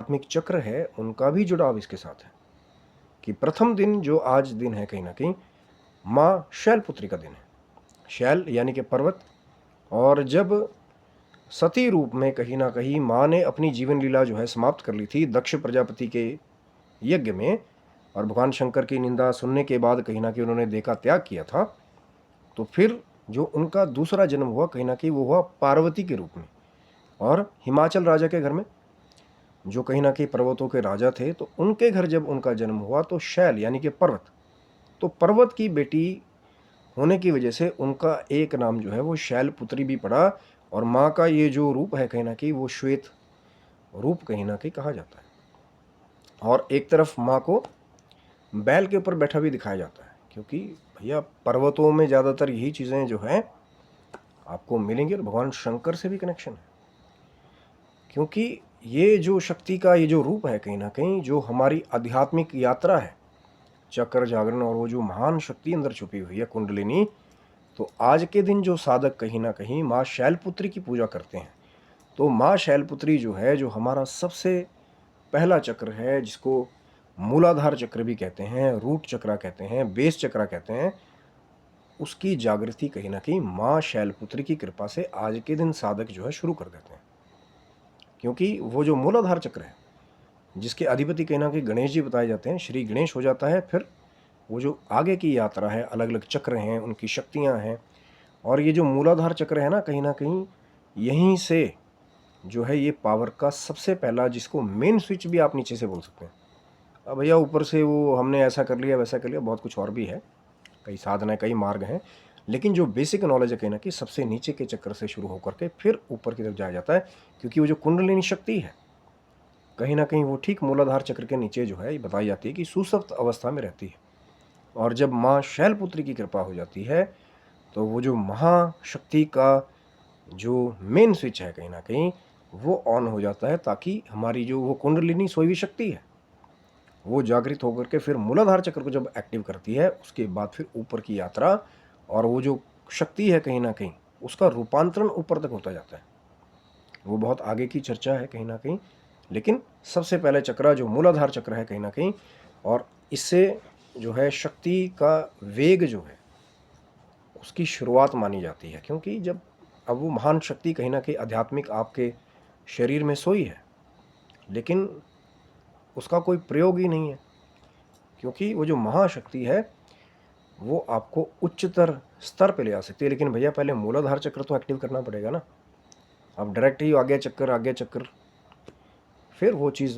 आध्यात्मिक चक्र है उनका भी जुड़ाव इसके साथ है कि प्रथम दिन जो आज दिन है कहीं ना कहीं माँ शैलपुत्री का दिन है। शैल यानी कि पर्वत। और जब सती रूप में कहीं ना कहीं माँ ने अपनी जीवन लीला जो है समाप्त कर ली थी दक्ष प्रजापति के यज्ञ में, और भगवान शंकर की निंदा सुनने के बाद कहीं ना कहीं उन्होंने देह का त्याग किया था, तो फिर जो उनका दूसरा जन्म हुआ कहीं ना कहीं वो हुआ पार्वती के रूप में। और हिमाचल राजा के घर में, जो कहीं ना कहीं पर्वतों के राजा थे, तो उनके घर जब उनका जन्म हुआ तो शैल यानी कि पर्वत, तो पर्वत की बेटी होने की वजह से उनका एक नाम जो है वो शैलपुत्री भी पड़ा। और माँ का ये जो रूप है कहीं ना कहीं वो श्वेत रूप कहीं ना कहीं कहा जाता है। और एक तरफ माँ को बैल के ऊपर बैठा भी दिखाया जाता है, क्योंकि भैया पर्वतों में ज़्यादातर यही चीज़ें जो हैं आपको मिलेंगी। और भगवान शंकर से भी कनेक्शन है, क्योंकि ये जो शक्ति का ये जो रूप है कहीं ना कहीं जो हमारी आध्यात्मिक यात्रा है, चक्र जागरण और वो जो महान शक्ति अंदर छुपी हुई है कुंडलिनी, तो आज के दिन जो साधक कहीं ना कहीं माँ शैलपुत्री की पूजा करते हैं, तो माँ शैलपुत्री जो है जो हमारा सबसे पहला चक्र है, जिसको मूलाधार चक्र भी कहते हैं, रूट चक्र कहते हैं, बेस चक्र कहते हैं, उसकी जागृति कहीं ना कहीं माँ शैलपुत्री की कृपा से आज के दिन साधक जो है शुरू कर देते हैं। क्योंकि वो जो मूलाधार चक्र है जिसके अधिपति कहीं ना कहीं गणेश जी बताए जाते हैं, श्री गणेश हो जाता है। फिर वो जो आगे की यात्रा है, अलग अलग चक्र हैं, उनकी शक्तियां हैं। और ये जो मूलाधार चक्र है ना कहीं यहीं से जो है ये पावर का सबसे पहला, जिसको मेन स्विच भी आप नीचे से बोल सकते हैं। अब भैया ऊपर से वो हमने ऐसा कर लिया वैसा कर लिया, बहुत कुछ और भी है, कई साधन है, कई मार्ग हैं, लेकिन जो बेसिक नॉलेज है कहीं ना कहीं सबसे नीचे के चक्र से शुरू होकर के फिर ऊपर की तरफ जाया जाता है। क्योंकि वो जो कुंडलिनी शक्ति है कहीं ना कहीं वो ठीक मूलाधार चक्र के नीचे जो है ये बताई जाती है कि सुसप्त अवस्था में रहती है। और जब माँ शैलपुत्री की कृपा हो जाती है तो वो जो महाशक्ति का जो मेन स्विच है कहीं ना कहीं वो ऑन हो जाता है, ताकि हमारी जो वो कुंडलिनी सोई हुई शक्ति है वो जागृत होकर के फिर मूलाधार चक्र को जब एक्टिव करती है, उसके बाद फिर ऊपर की यात्रा और वो जो शक्ति है कहीं ना कहीं उसका रूपांतरण ऊपर तक होता जाता है। वो बहुत आगे की चर्चा है कहीं ना कहीं, लेकिन सबसे पहले चक्र जो मूलाधार चक्र है कहीं ना कहीं, और इससे जो है शक्ति का वेग जो है उसकी शुरुआत मानी जाती है। क्योंकि जब अब वो महान शक्ति कहीं ना कहीं आध्यात्मिक आपके शरीर में सोई है, लेकिन उसका कोई प्रयोग ही नहीं है, क्योंकि वो जो महाशक्ति है वो आपको उच्चतर स्तर पे ले आ सकती है। लेकिन भैया पहले मूलाधार चक्र तो एक्टिव करना पड़ेगा ना। अब डायरेक्ट ही आगे चक्कर फिर वो चीज़